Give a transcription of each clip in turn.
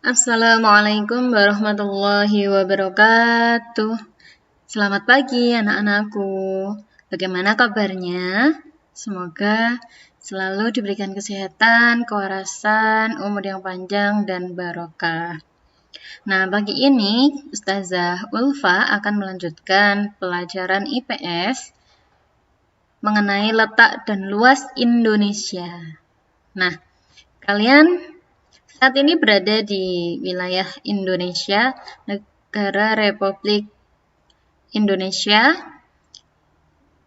Assalamualaikum warahmatullahi wabarakatuh. Selamat pagi anak-anakku. Bagaimana kabarnya? Semoga selalu diberikan kesehatan, kewarasan, umur yang panjang, dan barokah. Nah, pagi ini Ustazah Ulfa akan melanjutkan pelajaran IPS mengenai letak dan luas Indonesia. Nah, kalian saat ini berada di wilayah Indonesia, Negara Republik Indonesia.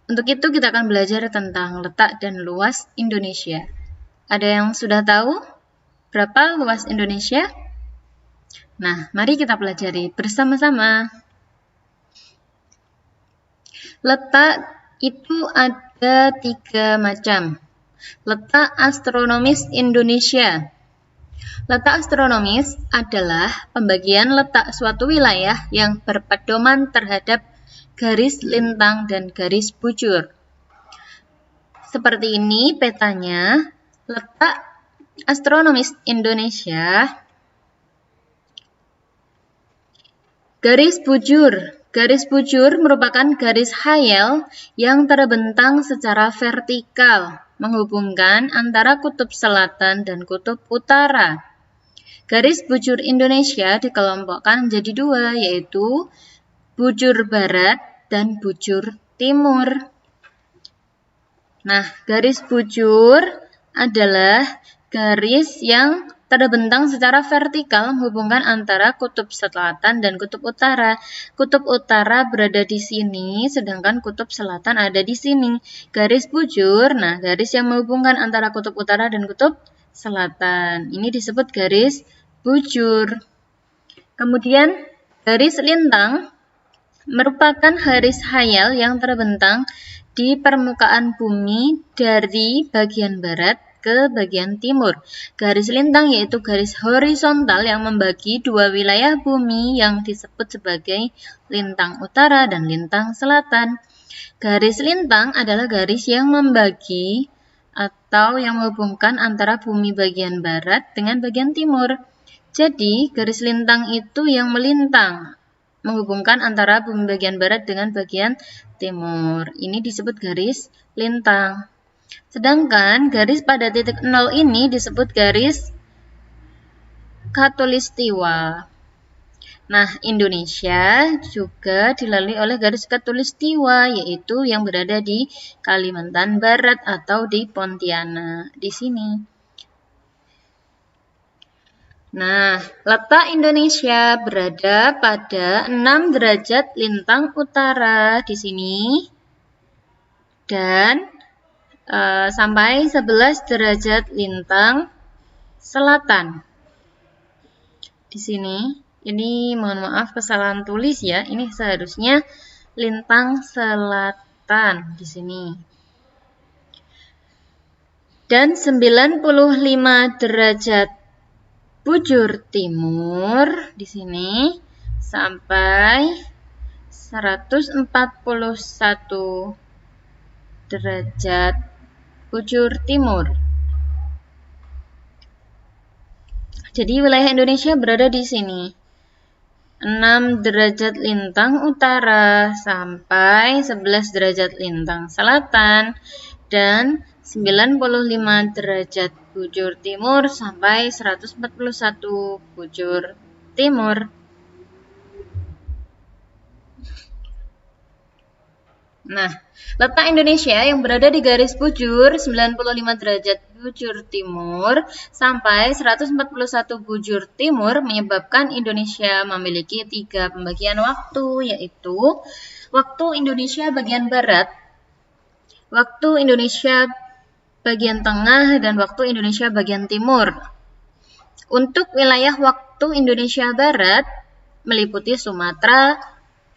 Untuk itu kita akan belajar tentang letak dan luas Indonesia. Ada yang sudah tahu berapa luas Indonesia? Nah, mari kita pelajari bersama-sama. Letak itu ada 3 macam. Letak astronomis Indonesia. Letak astronomis adalah pembagian letak suatu wilayah yang berpedoman terhadap garis lintang dan garis bujur. Seperti ini petanya. Letak astronomis Indonesia. Garis bujur. Garis bujur merupakan garis khayal yang terbentang secara vertikal, menghubungkan antara kutub selatan dan kutub utara. Garis bujur Indonesia dikelompokkan menjadi 2, yaitu bujur barat dan bujur timur. Nah, garis bujur adalah garis yang terbentang secara vertikal menghubungkan antara kutub selatan dan kutub utara. Kutub utara berada di sini, sedangkan kutub selatan ada di sini. Garis bujur, nah garis yang menghubungkan antara kutub utara dan kutub selatan. Ini disebut garis bujur. Kemudian garis lintang merupakan garis khayal yang terbentang di permukaan bumi dari bagian barat ke bagian timur. Garis lintang yaitu garis horizontal yang membagi 2 wilayah bumi yang disebut sebagai lintang utara dan lintang selatan. Garis lintang adalah garis yang membagi atau yang menghubungkan antara bumi bagian barat dengan bagian timur. Jadi, garis lintang itu yang melintang, menghubungkan antara bumi bagian barat dengan bagian timur. Ini disebut garis lintang. Sedangkan garis pada titik 0 ini disebut garis khatulistiwa. Nah, Indonesia juga dilalui oleh garis khatulistiwa, yaitu yang berada di Kalimantan Barat atau di Pontianak, di sini. Nah, letak Indonesia berada pada 6 derajat lintang utara di sini dan sampai 11 derajat lintang selatan. Di sini, ini mohon maaf kesalahan tulis ya. Ini seharusnya lintang selatan di sini. Dan 95 derajat bujur timur di sini sampai 141 derajat bujur timur. Jadi wilayah Indonesia berada di sini. 6 derajat lintang utara sampai 11 derajat lintang selatan dan 95 derajat bujur timur sampai 141 bujur timur. Nah, letak Indonesia yang berada di garis bujur 95 derajat bujur timur sampai 141 bujur timur menyebabkan Indonesia memiliki 3 pembagian waktu, yaitu waktu Indonesia bagian barat, waktu Indonesia bagian tengah, dan waktu Indonesia bagian timur. Untuk wilayah waktu Indonesia barat meliputi Sumatera,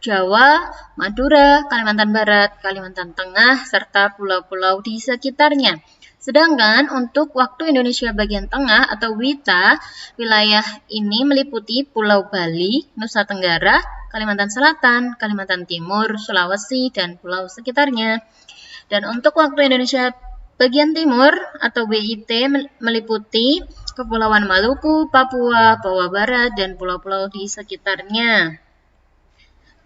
Jawa, Madura, Kalimantan Barat, Kalimantan Tengah, serta pulau-pulau di sekitarnya. Sedangkan untuk waktu Indonesia bagian tengah atau WITA, wilayah ini meliputi Pulau Bali, Nusa Tenggara, Kalimantan Selatan, Kalimantan Timur, Sulawesi, dan pulau sekitarnya. Dan untuk waktu Indonesia bagian timur atau WIT meliputi Kepulauan Maluku, Papua, Papua Barat, dan pulau-pulau di sekitarnya.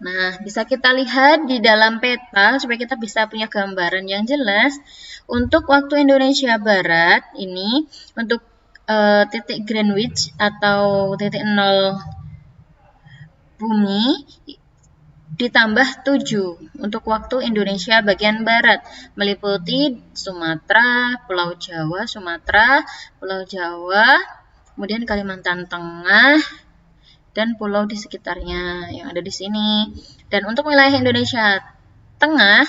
Nah, bisa kita lihat di dalam peta supaya kita bisa punya gambaran yang jelas. Untuk waktu Indonesia Barat ini, untuk titik Greenwich atau titik 0 bumi ditambah 7 untuk waktu Indonesia bagian barat, meliputi Sumatera, Pulau Jawa, Pulau Jawa, kemudian Kalimantan Tengah, dan pulau di sekitarnya yang ada di sini. Dan untuk wilayah Indonesia Tengah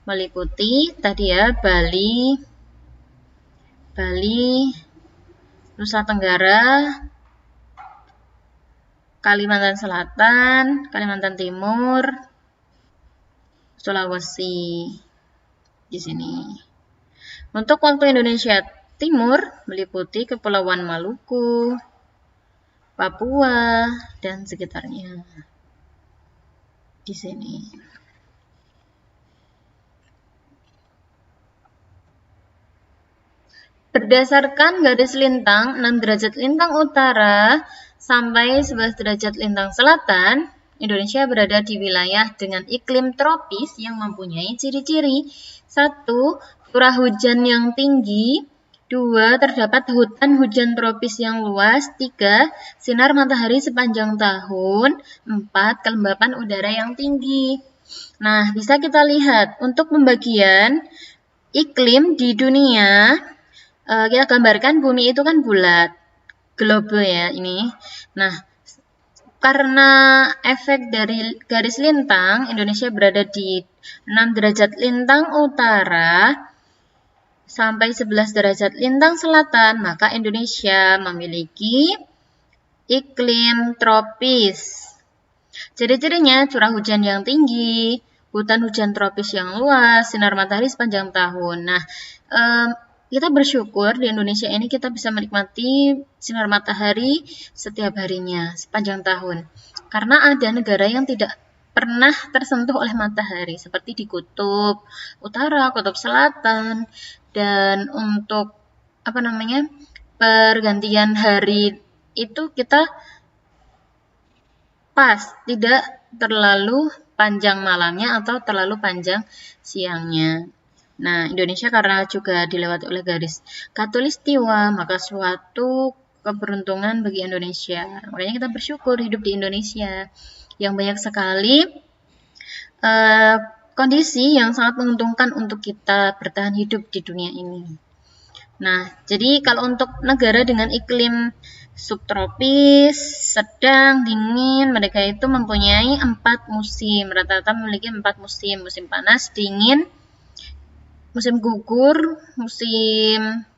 meliputi tadi ya Bali, Nusa Tenggara, Kalimantan Selatan, Kalimantan Timur, Sulawesi di sini. Untuk waktu Indonesia Timur meliputi Kepulauan Maluku, Papua, dan sekitarnya di sini. Berdasarkan garis lintang 6 derajat lintang utara sampai 11 derajat lintang selatan, Indonesia berada di wilayah dengan iklim tropis yang mempunyai ciri-ciri. 1. Curah hujan yang tinggi. 2. Terdapat hutan hujan tropis yang luas. 3. Sinar matahari sepanjang tahun. 4. Kelembapan udara yang tinggi. Nah, bisa kita lihat untuk pembagian iklim di dunia. Kita gambarkan bumi itu kan bulat, globe ya ini. Nah, karena efek dari garis lintang, Indonesia berada di 6 derajat lintang utara sampai 11 derajat lintang selatan, maka Indonesia memiliki iklim tropis. Ciri-cirinya curah hujan yang tinggi, hutan hujan tropis yang luas, sinar matahari sepanjang tahun. Nah, kita bersyukur di Indonesia ini kita bisa menikmati sinar matahari setiap harinya sepanjang tahun. Karena ada negara yang tidak pernah tersentuh oleh matahari seperti di kutub utara, kutub selatan, dan untuk pergantian hari itu kita pas, tidak terlalu panjang malamnya atau terlalu panjang siangnya. Nah, Indonesia karena juga dilewati oleh garis khatulistiwa, maka suatu keberuntungan bagi Indonesia. Makanya kita bersyukur hidup di Indonesia yang banyak sekali kondisi yang sangat menguntungkan untuk kita bertahan hidup di dunia ini. Nah, jadi kalau untuk negara dengan iklim subtropis, sedang, dingin, mereka itu mempunyai 4 musim. Rata-rata memiliki 4 musim. Musim panas, dingin, musim gugur, musim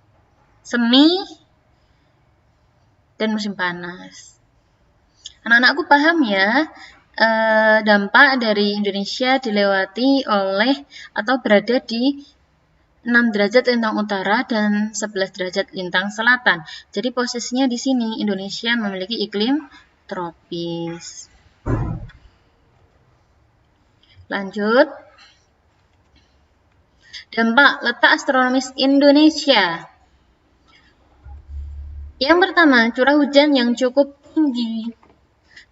semi, dan musim panas. Anak-anakku paham ya, dampak dari Indonesia dilewati oleh atau berada di 6 derajat lintang utara dan 11 derajat lintang selatan. Jadi posisinya di sini Indonesia memiliki iklim tropis. Lanjut. Dampak letak astronomis Indonesia. Yang pertama, curah hujan yang cukup tinggi.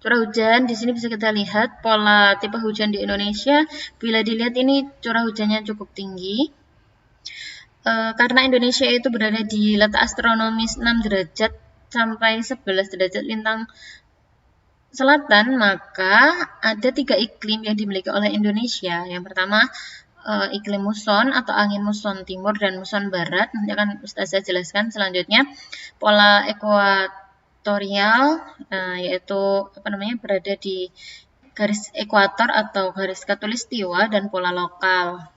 Curah hujan di sini bisa kita lihat pola tipe hujan di Indonesia. Bila dilihat ini curah hujannya cukup tinggi. Karena Indonesia itu berada di letak astronomis 6 derajat sampai 11 derajat lintang selatan, maka ada 3 iklim yang dimiliki oleh Indonesia. Yang pertama, iklim muson atau angin muson timur dan muson barat. Nanti akan Ustazah jelaskan selanjutnya. Pola ekuatorial yaitu berada di garis ekuator atau garis khatulistiwa, dan pola lokal.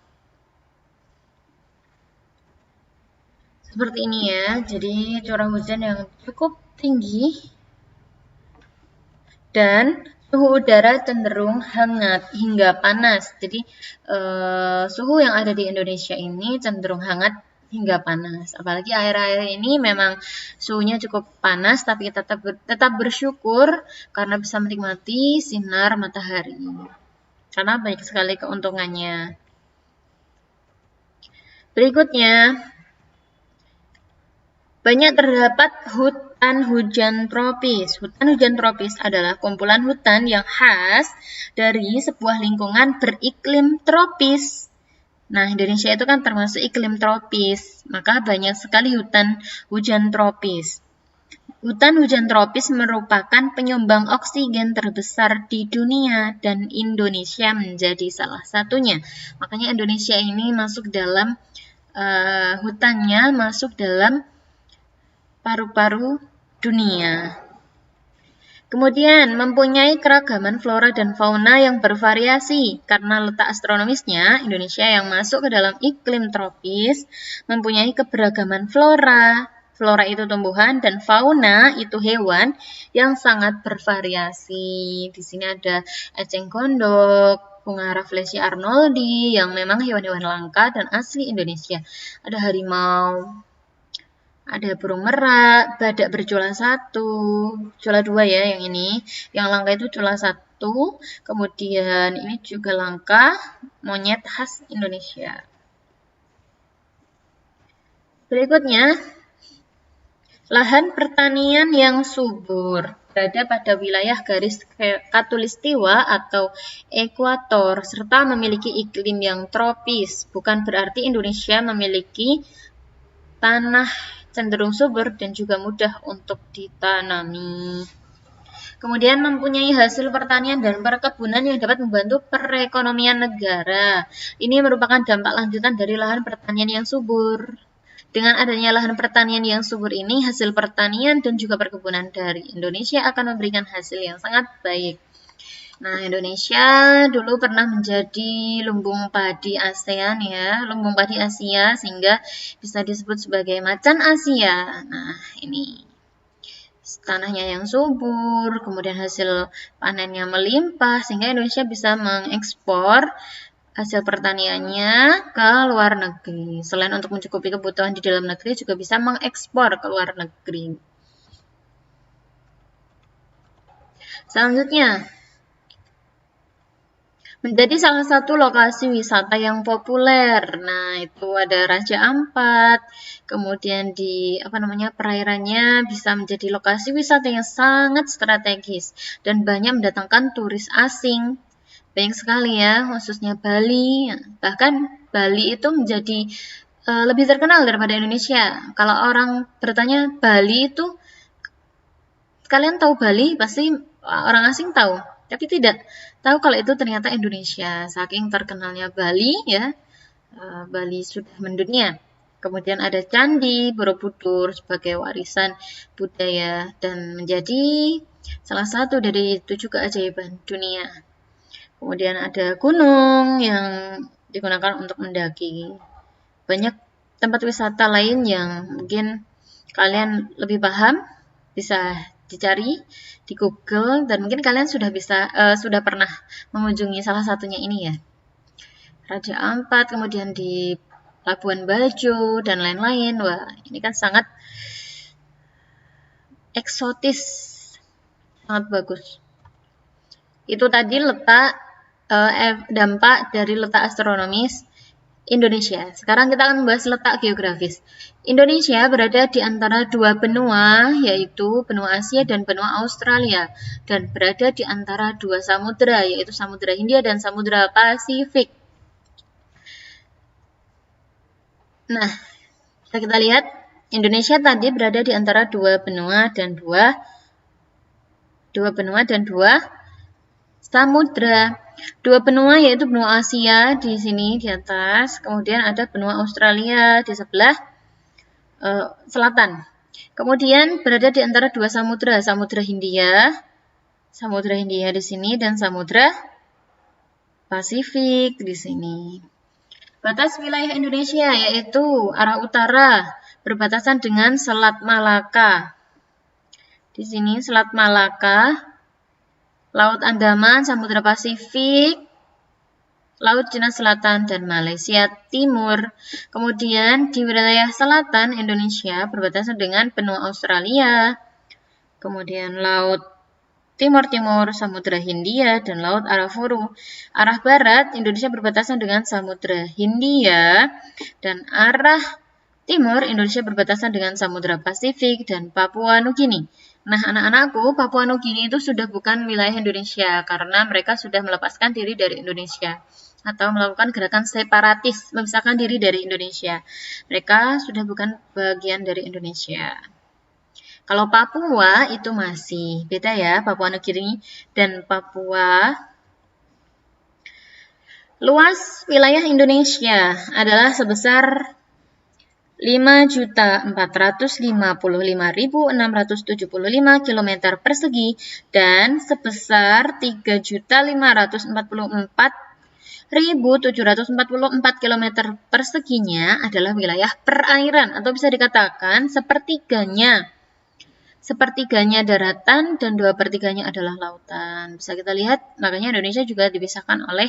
Seperti ini ya. Jadi curah hujan yang cukup tinggi dan suhu udara cenderung hangat hingga panas. Jadi suhu yang ada di Indonesia ini cenderung hangat hingga panas. Apalagi akhir-akhir ini memang suhunya cukup panas, tapi kita tetap bersyukur karena bisa menikmati sinar matahari. Karena banyak sekali keuntungannya. Berikutnya, Banyak terdapat hutan hujan tropis. Hutan hujan tropis adalah kumpulan hutan yang khas dari sebuah lingkungan beriklim tropis. Nah, Indonesia itu kan termasuk iklim tropis, maka banyak sekali hutan hujan tropis. Hutan hujan tropis merupakan penyumbang oksigen terbesar di dunia dan Indonesia menjadi salah satunya. Makanya Indonesia ini masuk dalam hutannya masuk dalam paru-paru dunia. Kemudian, mempunyai keragaman flora dan fauna yang bervariasi. Karena letak astronomisnya, Indonesia yang masuk ke dalam iklim tropis mempunyai keberagaman flora. Flora itu tumbuhan dan fauna itu hewan yang sangat bervariasi. Di sini ada eceng gondok, bunga Rafflesia arnoldi yang memang hewan-hewan langka dan asli Indonesia. Ada harimau, ada burung merak, badak bercula 1, cula 2 ya yang ini. Yang langka itu cula 1, kemudian ini juga langka, monyet khas Indonesia. Berikutnya, lahan pertanian yang subur berada pada wilayah garis khatulistiwa atau ekuator serta memiliki iklim yang tropis. Bukan berarti Indonesia memiliki tanah cenderung subur dan juga mudah untuk ditanami. Kemudian mempunyai hasil pertanian dan perkebunan yang dapat membantu perekonomian negara. Ini merupakan dampak lanjutan dari lahan pertanian yang subur. Dengan adanya lahan pertanian yang subur ini, hasil pertanian dan juga perkebunan dari Indonesia akan memberikan hasil yang sangat baik. Nah, Indonesia dulu pernah menjadi lumbung padi ASEAN ya, lumbung padi Asia sehingga bisa disebut sebagai macan Asia. Nah, ini tanahnya yang subur, kemudian hasil panennya melimpah sehingga Indonesia bisa mengekspor hasil pertaniannya ke luar negeri. Selain untuk mencukupi kebutuhan di dalam negeri juga bisa mengekspor ke luar negeri. Selanjutnya, menjadi salah satu lokasi wisata yang populer. Nah, itu ada Raja Ampat, kemudian di perairannya bisa menjadi lokasi wisata yang sangat strategis dan banyak mendatangkan turis asing. Banyak sekali ya, khususnya Bali. Bahkan Bali itu menjadi lebih terkenal daripada Indonesia. Kalau orang bertanya Bali itu, kalian tahu Bali? Pasti orang asing tahu. Tapi tidak tahu kalau itu ternyata Indonesia. Saking terkenalnya Bali ya, Bali sudah mendunia. Kemudian ada Candi Borobudur sebagai warisan budaya dan menjadi salah satu dari 7 keajaiban dunia. Kemudian ada gunung yang digunakan untuk mendaki. Banyak tempat wisata lain yang mungkin kalian lebih paham, bisa dicari di Google dan mungkin kalian sudah pernah mengunjungi salah satunya ini ya. Raja Ampat, kemudian di Labuan Bajo dan lain-lain. Wah, ini kan sangat eksotis, sangat bagus. Itu tadi dampak dari letak astronomis Indonesia. Sekarang kita akan membahas letak geografis. Indonesia berada di antara 2 benua, yaitu benua Asia dan benua Australia, dan berada di antara 2 samudera, yaitu Samudra Hindia dan Samudra Pasifik. Nah, kita lihat Indonesia tadi berada di antara 2 benua dan 2 samudra. 2 benua yaitu benua Asia di sini di atas, kemudian ada benua Australia di sebelah selatan. Kemudian berada di antara 2 samudra, Samudra Hindia di sini dan Samudra Pasifik di sini. Batas wilayah Indonesia yaitu arah utara berbatasan dengan Selat Malaka. Di sini Selat Malaka, Laut Andaman, Samudra Pasifik, Laut Cina Selatan, dan Malaysia Timur. Kemudian di wilayah selatan Indonesia berbatasan dengan benua Australia, kemudian Laut Timur-Timur, Samudra Hindia, dan Laut Arafuru. Arah barat Indonesia berbatasan dengan Samudra Hindia, dan arah timur, Indonesia berbatasan dengan Samudra Pasifik dan Papua Nugini. Nah, anak-anakku, Papua Nugini itu sudah bukan wilayah Indonesia karena mereka sudah melepaskan diri dari Indonesia atau melakukan gerakan separatis, memisahkan diri dari Indonesia. Mereka sudah bukan bagian dari Indonesia. Kalau Papua itu masih beda ya, Papua Nugini dan Papua. Luas wilayah Indonesia adalah sebesar 5.455.675 km persegi dan sebesar 3.544.744 km perseginya adalah wilayah perairan atau bisa dikatakan sepertiganya daratan dan 2/3-nya adalah lautan. Bisa kita lihat, makanya Indonesia juga dipisahkan oleh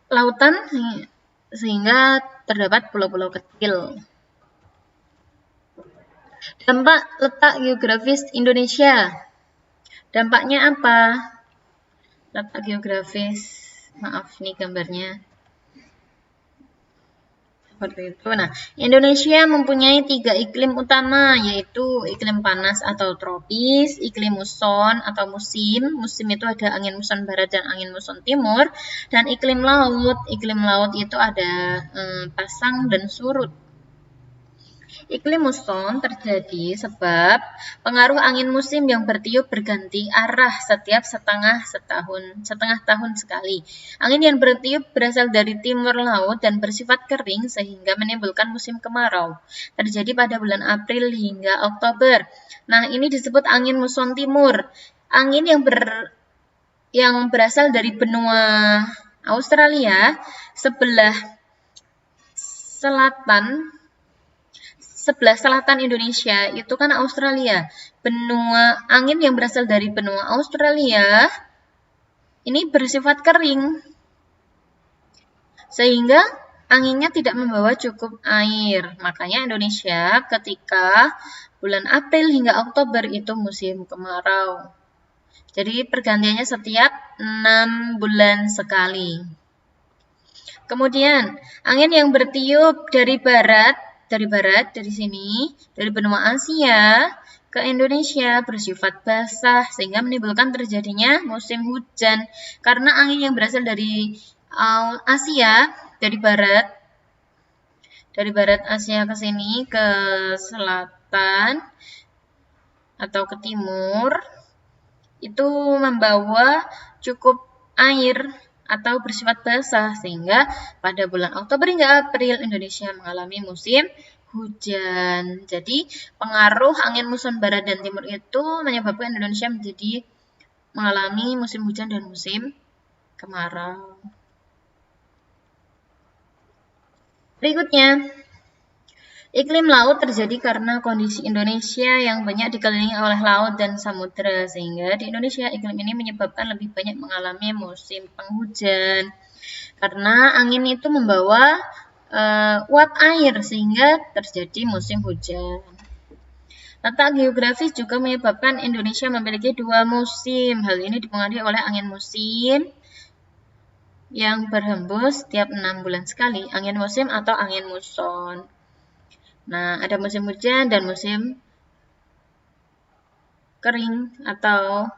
lautan sehingga terdapat pulau-pulau kecil. Dampak letak geografis Indonesia. Dampaknya apa? Letak geografis, maaf nih gambarnya. Seperti itu. Nah, Indonesia mempunyai 3 iklim utama, yaitu iklim panas atau tropis, iklim muson atau musim. Musim itu ada angin muson barat dan angin muson timur, dan iklim laut. Iklim laut itu ada pasang dan surut. Iklim muson terjadi sebab pengaruh angin musim yang bertiup berganti arah setiap setengah tahun sekali. Angin yang bertiup berasal dari timur laut dan bersifat kering sehingga menimbulkan musim kemarau. Terjadi pada bulan April hingga Oktober. Nah, ini disebut angin muson timur. Angin yang berasal dari benua Australia sebelah selatan Indonesia itu kan Australia. Angin yang berasal dari benua Australia ini bersifat kering, sehingga anginnya tidak membawa cukup air. Makanya Indonesia ketika bulan April hingga Oktober itu musim kemarau. Jadi pergantiannya setiap 6 bulan sekali. Kemudian angin yang bertiup dari benua Asia ke Indonesia bersifat basah sehingga menimbulkan terjadinya musim hujan karena angin yang berasal dari Asia dari barat Asia ke sini ke selatan atau ke timur itu membawa cukup air atau bersifat basah sehingga pada bulan Oktober hingga April Indonesia mengalami musim hujan. Jadi pengaruh angin muson barat dan timur itu menyebabkan Indonesia mengalami musim hujan dan musim kemarau. Berikutnya, iklim laut terjadi karena kondisi Indonesia yang banyak dikelilingi oleh laut dan samudera, sehingga di Indonesia iklim ini menyebabkan lebih banyak mengalami musim penghujan. Karena angin itu membawa uap air, sehingga terjadi musim hujan. Letak geografis juga menyebabkan Indonesia memiliki 2 musim. Hal ini dipengaruhi oleh angin musim yang berhembus setiap 6 bulan sekali, angin musim atau angin muson. Nah, ada musim hujan dan musim kering atau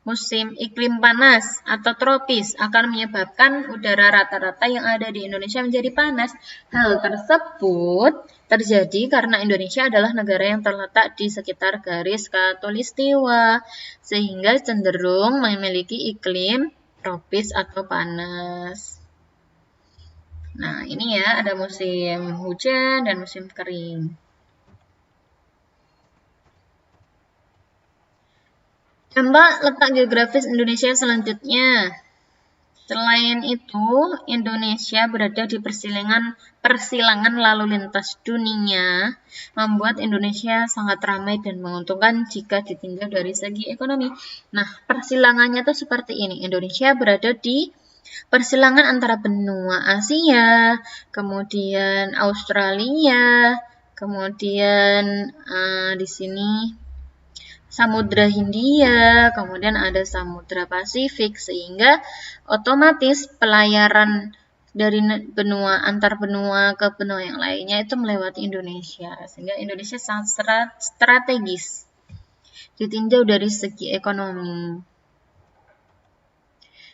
musim iklim panas atau tropis akan menyebabkan udara rata-rata yang ada di Indonesia menjadi panas. Hal tersebut terjadi karena Indonesia adalah negara yang terletak di sekitar garis khatulistiwa sehingga cenderung memiliki iklim tropis atau panas. Nah, ini ya, ada musim hujan dan musim kering. Dampak letak geografis Indonesia selanjutnya. Selain itu, Indonesia berada di persilangan lalu lintas dunia, membuat Indonesia sangat ramai dan menguntungkan jika ditinjau dari segi ekonomi. Nah, persilangannya tuh seperti ini. Indonesia berada di persilangan antara benua Asia, kemudian Australia, kemudian di sini Samudra Hindia, kemudian ada Samudra Pasifik, sehingga otomatis pelayaran dari benua antar benua ke benua yang lainnya itu melewati Indonesia, sehingga Indonesia sangat strategis ditinjau dari segi ekonomi.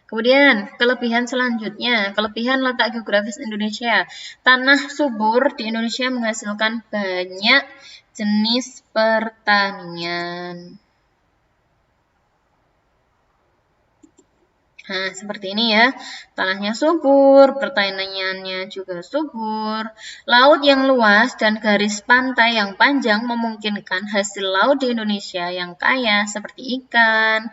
Kemudian, kelebihan selanjutnya, kelebihan letak geografis Indonesia. Tanah subur di Indonesia menghasilkan banyak jenis pertanian. Nah, seperti ini ya. Tanahnya subur, pertaniannya juga subur. Laut yang luas dan garis pantai yang panjang memungkinkan hasil laut di Indonesia yang kaya seperti ikan,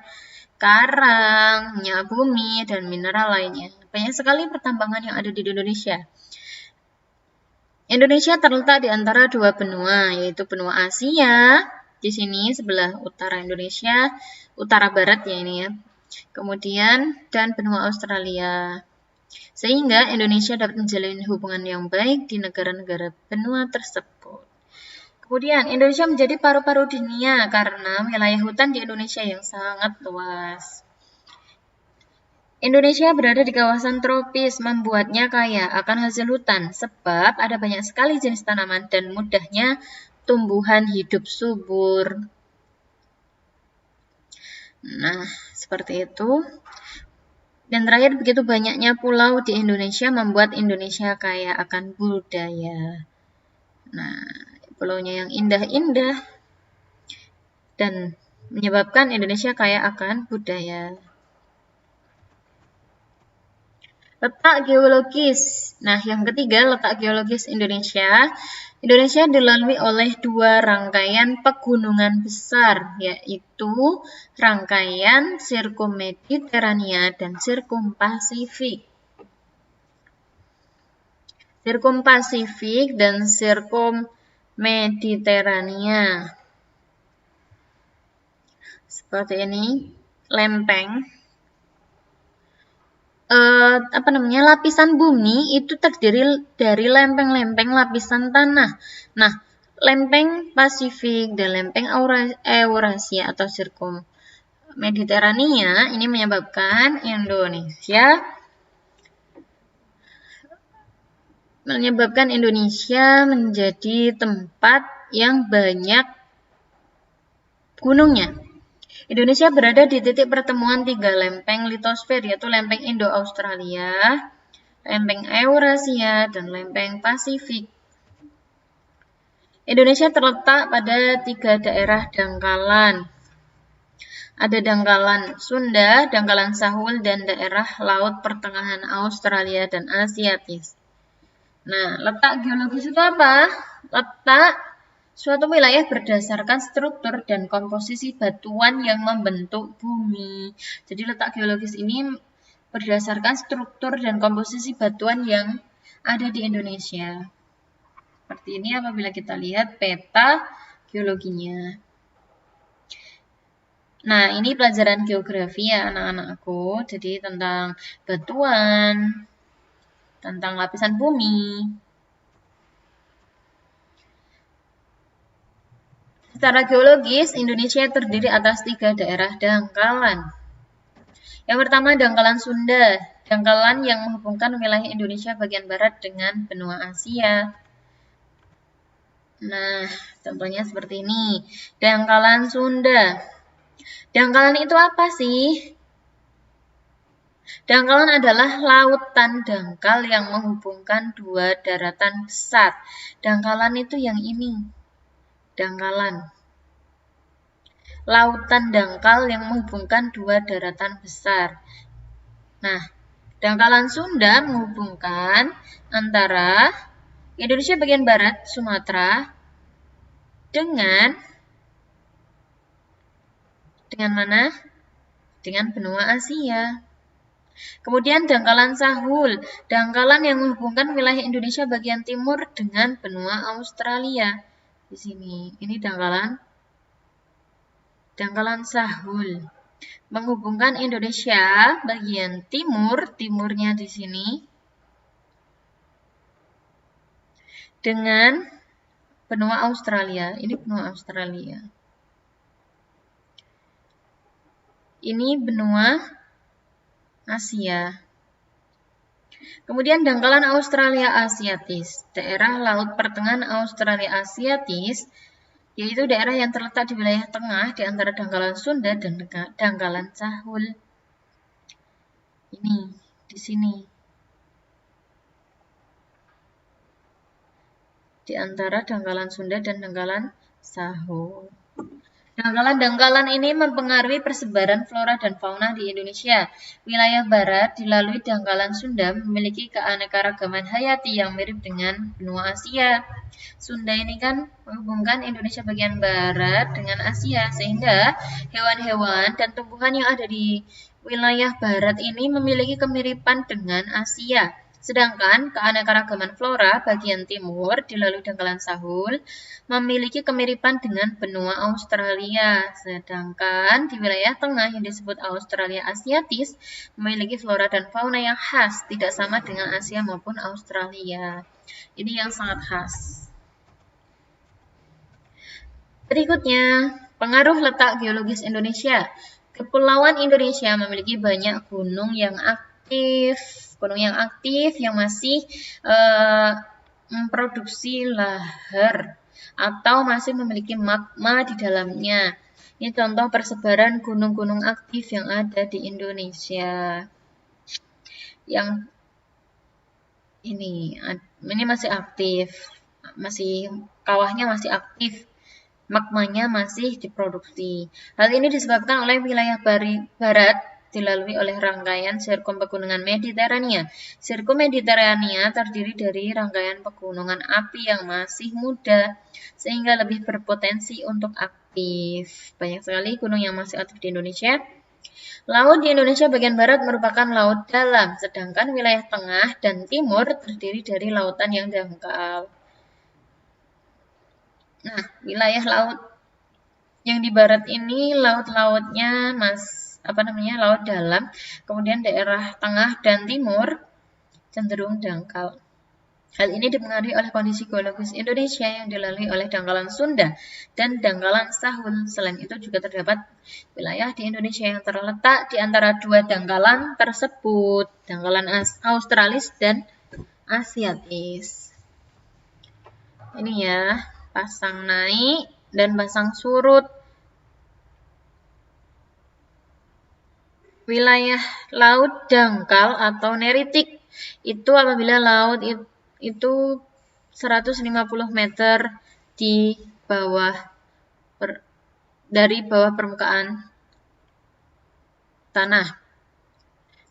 karang, minyak bumi, dan mineral lainnya. Banyak sekali pertambangan yang ada di Indonesia. Indonesia terletak di antara dua benua, yaitu benua Asia, di sini sebelah utara Indonesia, utara barat ya ini ya. Kemudian, dan benua Australia. Sehingga Indonesia dapat menjalin hubungan yang baik di negara-negara benua tersebut. Kemudian, Indonesia menjadi paru-paru dunia karena wilayah hutan di Indonesia yang sangat luas. Indonesia berada di kawasan tropis, membuatnya kaya akan hasil hutan, sebab ada banyak sekali jenis tanaman dan mudahnya tumbuhan hidup subur. Nah, seperti itu. Dan terakhir, begitu banyaknya pulau di Indonesia membuat Indonesia kaya akan budaya. Nah, pulaunya yang indah-indah dan menyebabkan Indonesia kaya akan budaya. Letak geologis. Nah, yang ketiga, letak geologis Indonesia. Indonesia dilalui oleh dua rangkaian pegunungan besar, yaitu rangkaian Sirkum-Mediterania dan Sirkum-Pasifik. Sirkum-Pasifik dan Sirkum-Mediterania. Seperti ini, lempeng. Lapisan bumi itu terdiri dari lempeng-lempeng lapisan tanah. Nah, lempeng Pasifik dan lempeng Eurasia atau Sirkum Mediterania ini menyebabkan Indonesia menjadi tempat yang banyak gunungnya. Indonesia berada di titik pertemuan tiga lempeng litosfer, yaitu lempeng Indo-Australia, lempeng Eurasia, dan lempeng Pasifik. Indonesia terletak pada tiga daerah dangkalan. Ada dangkalan Sunda, dangkalan Sahul, dan daerah laut pertengahan Australia dan Asiatis. Nah, letak geologis itu apa? Letak suatu wilayah berdasarkan struktur dan komposisi batuan yang membentuk bumi. Jadi letak geologis ini berdasarkan struktur dan komposisi batuan yang ada di Indonesia. Seperti ini apabila kita lihat peta geologinya. Nah, ini pelajaran geografi ya anak-anakku. Jadi tentang batuan, tentang lapisan bumi. Secara geologis, Indonesia terdiri atas tiga daerah dangkalan. Yang pertama, dangkalan Sunda, dangkalan yang menghubungkan wilayah Indonesia bagian barat dengan benua Asia. Nah, contohnya seperti ini. Dangkalan Sunda. Dangkalan itu apa sih? Dangkalan adalah lautan dangkal yang menghubungkan dua daratan besar. Dangkalan itu yang ini. Dangkalan. Lautan dangkal yang menghubungkan dua daratan besar. Nah, dangkalan Sunda menghubungkan antara Indonesia bagian barat, Sumatera, dengan mana? Dengan benua Asia. Kemudian dangkalan Sahul, dangkalan yang menghubungkan wilayah Indonesia bagian timur dengan benua Australia. Di sini, ini dangkalan Sahul menghubungkan Indonesia bagian timurnya di sini dengan benua Australia. Ini benua Australia. Ini benua Asia. Kemudian dangkalan Australia Asiatis. Daerah laut pertengahan Australia Asiatis yaitu daerah yang terletak di wilayah tengah di antara dangkalan Sunda dan dangkalan Sahul. Ini di sini. Di antara dangkalan Sunda dan dangkalan Sahul. Dangkalan-dangkalan ini mempengaruhi persebaran flora dan fauna di Indonesia. Wilayah barat dilalui dangkalan Sunda memiliki keanekaragaman hayati yang mirip dengan benua Asia. Sunda ini kan menghubungkan Indonesia bagian barat dengan Asia, sehingga hewan-hewan dan tumbuhan yang ada di wilayah barat ini memiliki kemiripan dengan Asia. Sedangkan keanekaragaman flora bagian timur dilalui dangkalan Sahul memiliki kemiripan dengan benua Australia. Sedangkan di wilayah tengah yang disebut Australia Asiatis memiliki flora dan fauna yang khas, tidak sama dengan Asia maupun Australia. Ini yang sangat khas. Berikutnya, pengaruh letak geologis Indonesia. Kepulauan Indonesia memiliki banyak gunung yang aktif yang masih memproduksi lahar atau masih memiliki magma di dalamnya. Ini contoh persebaran gunung-gunung aktif yang ada di Indonesia. Yang ini masih aktif, kawahnya masih aktif, magmanya masih diproduksi. Hal ini disebabkan oleh wilayah barat dilalui oleh rangkaian sirkum pegunungan Mediterania. Sirkum Mediterania terdiri dari rangkaian pegunungan api yang masih muda, sehingga lebih berpotensi untuk aktif. Banyak sekali gunung yang masih aktif di Indonesia. Laut di Indonesia bagian barat merupakan laut dalam, sedangkan wilayah tengah dan timur terdiri dari lautan yang dangkal. Nah, wilayah laut yang di barat ini laut-lautnya laut dalam, kemudian daerah tengah dan timur cenderung dangkal. Hal ini dipengaruhi oleh kondisi geologis Indonesia yang dilalui oleh dangkalan Sunda dan dangkalan Sahul. Selain itu juga terdapat wilayah di Indonesia yang terletak di antara dua dangkalan tersebut, dangkalan Australis dan Asiatis. Ini ya, pasang naik dan pasang surut. Wilayah laut dangkal atau neritik itu apabila laut itu 150 meter di bawah dari bawah permukaan tanah.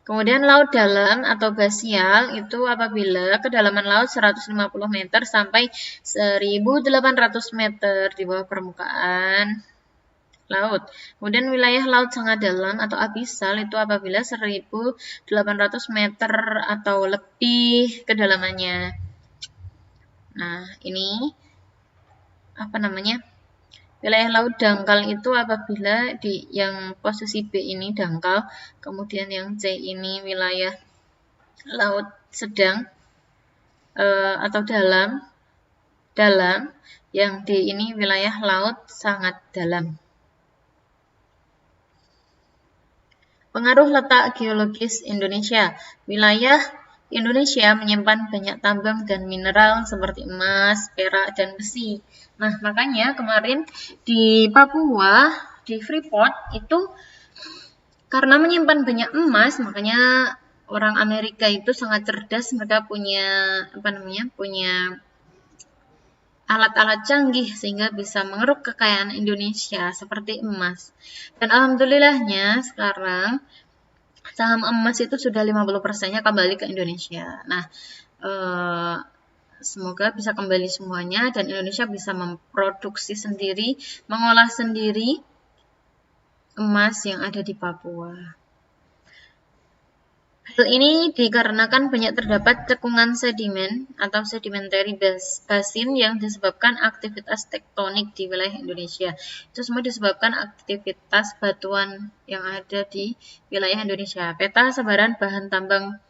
Kemudian laut dalam atau basial itu apabila kedalaman laut 150 meter sampai 1.800 meter di bawah permukaan laut. Kemudian wilayah laut sangat dalam atau abisal itu apabila 1.800 meter atau lebih kedalamannya. Nah, ini wilayah laut dangkal itu apabila yang posisi B ini dangkal, kemudian yang C ini wilayah laut sedang atau dalam, yang D ini wilayah laut sangat dalam. Pengaruh letak geologis Indonesia. Wilayah Indonesia menyimpan banyak tambang dan mineral seperti emas, perak, dan besi. Nah, makanya kemarin di Papua, di Freeport itu karena menyimpan banyak emas, makanya orang Amerika itu sangat cerdas, mereka punya alat-alat canggih sehingga bisa mengeruk kekayaan Indonesia seperti emas. Dan alhamdulillahnya sekarang saham emas itu sudah 50%-nya kembali ke Indonesia. Nah, semoga bisa kembali semuanya dan Indonesia bisa memproduksi sendiri, mengolah sendiri emas yang ada di Papua. Hal ini dikarenakan banyak terdapat cekungan sedimen atau sedimentary basin yang disebabkan aktivitas tektonik di wilayah Indonesia. Itu semua disebabkan aktivitas batuan yang ada di wilayah Indonesia. Peta sebaran bahan tambang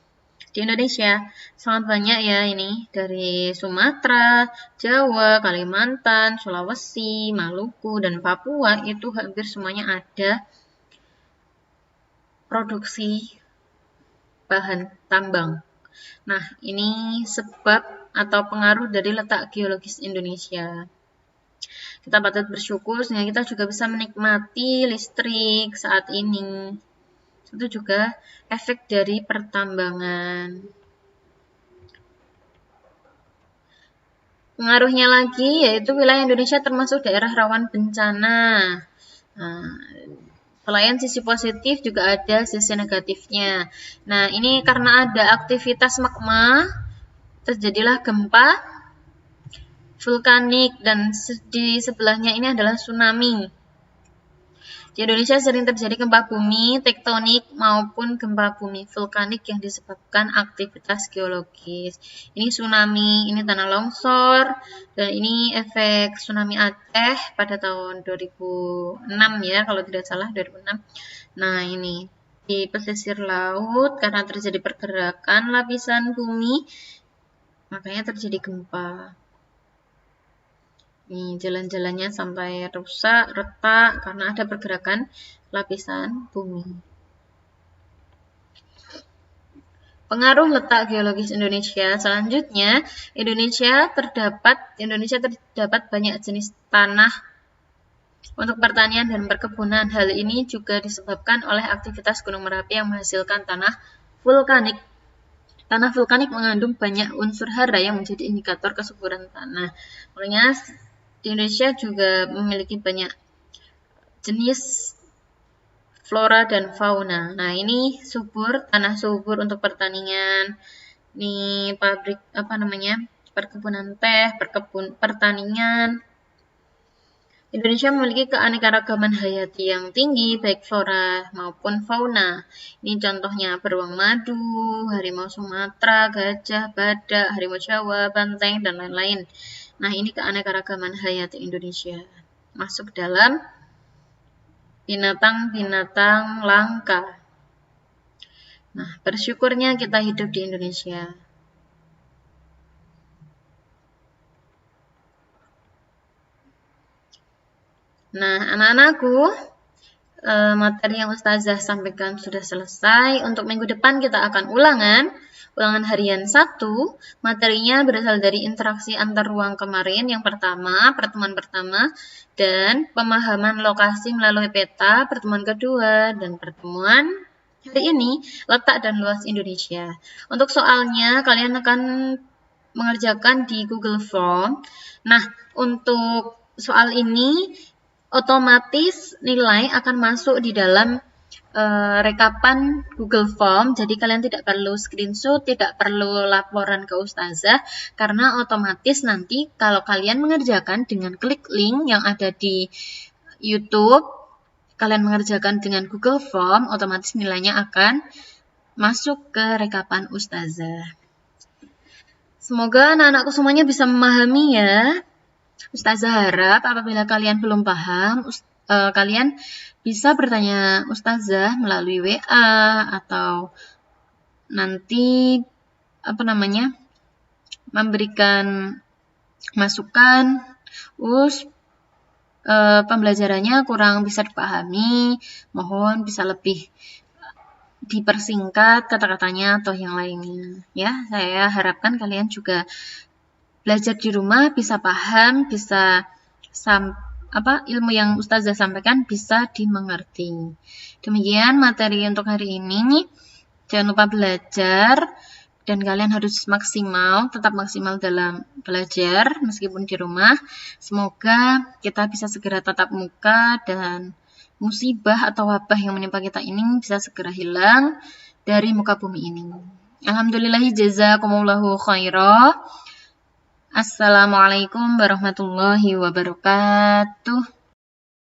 di Indonesia sangat banyak ya ini, dari Sumatera, Jawa, Kalimantan, Sulawesi, Maluku, dan Papua itu hampir semuanya ada produksi bahan tambang. Nah, ini sebab atau pengaruh dari letak geologis Indonesia. Kita patut bersyukur sehingga kita juga bisa menikmati listrik saat ini. Itu juga efek dari pertambangan. Pengaruhnya lagi yaitu wilayah Indonesia termasuk daerah rawan bencana. Nah, selain sisi positif juga ada sisi negatifnya. Nah, ini karena ada aktivitas magma, terjadilah gempa vulkanik dan di sebelahnya ini adalah tsunami. Di Indonesia sering terjadi gempa bumi tektonik maupun gempa bumi vulkanik yang disebabkan aktivitas geologis. Ini tsunami, ini tanah longsor, dan ini efek tsunami Aceh pada tahun 2006 ya, kalau tidak salah 2006. Nah, ini di pesisir laut karena terjadi pergerakan lapisan bumi, makanya terjadi gempa. Nih, jalan-jalannya sampai rusak, retak karena ada pergerakan lapisan bumi. Pengaruh letak geologis Indonesia. Selanjutnya, Indonesia terdapat banyak jenis tanah untuk pertanian dan perkebunan. Hal ini juga disebabkan oleh aktivitas Gunung Merapi yang menghasilkan tanah vulkanik. Tanah vulkanik mengandung banyak unsur hara yang menjadi indikator kesuburan tanah. Makanya di Indonesia juga memiliki banyak jenis flora dan fauna. Nah, ini subur, tanah subur untuk pertanian. Ini pabrik perkebunan teh, pertanian. Indonesia memiliki keanekaragaman hayati yang tinggi, baik flora maupun fauna. Ini contohnya beruang madu, harimau Sumatera, gajah, badak, harimau Jawa, banteng, dan lain-lain. Nah, ini keanekaragaman hayati Indonesia. Masuk dalam binatang-binatang langka. Nah, bersyukurnya kita hidup di Indonesia. Nah, anak-anakku, materi yang Ustazah sampaikan sudah selesai. Untuk minggu depan kita akan ulangan harian 1. Materinya berasal dari interaksi antar ruang kemarin. Yang pertama, pertemuan pertama, dan pemahaman lokasi melalui peta, pertemuan kedua, dan pertemuan hari ini, letak dan luas Indonesia. Untuk soalnya, kalian akan mengerjakan di Google Form. Nah, untuk soal ini, otomatis nilai akan masuk di dalam rekapan Google Form, jadi kalian tidak perlu screenshot, tidak perlu laporan ke Ustazah, karena otomatis nanti kalau kalian mengerjakan dengan klik link yang ada di YouTube, kalian mengerjakan dengan Google Form, otomatis nilainya akan masuk ke rekapan Ustazah. Semoga anak-anakku semuanya bisa memahami ya. Ustazah harap apabila kalian belum paham, kalian bisa bertanya Ustazah melalui WA atau nanti memberikan masukan. Pembelajarannya kurang bisa dipahami, mohon bisa lebih dipersingkat kata-katanya atau yang lainnya. Ya, saya harapkan kalian juga belajar di rumah bisa paham, bisa ilmu yang Ustazah sampaikan bisa dimengerti. Demikian materi untuk hari ini. Jangan lupa belajar dan kalian harus tetap maksimal dalam belajar meskipun di rumah. Semoga kita bisa segera tatap muka dan musibah atau wabah yang menimpa kita ini bisa segera hilang dari muka bumi ini. Alhamdulillahi jazakumullahu khairah. Assalamualaikum warahmatullahi wabarakatuh.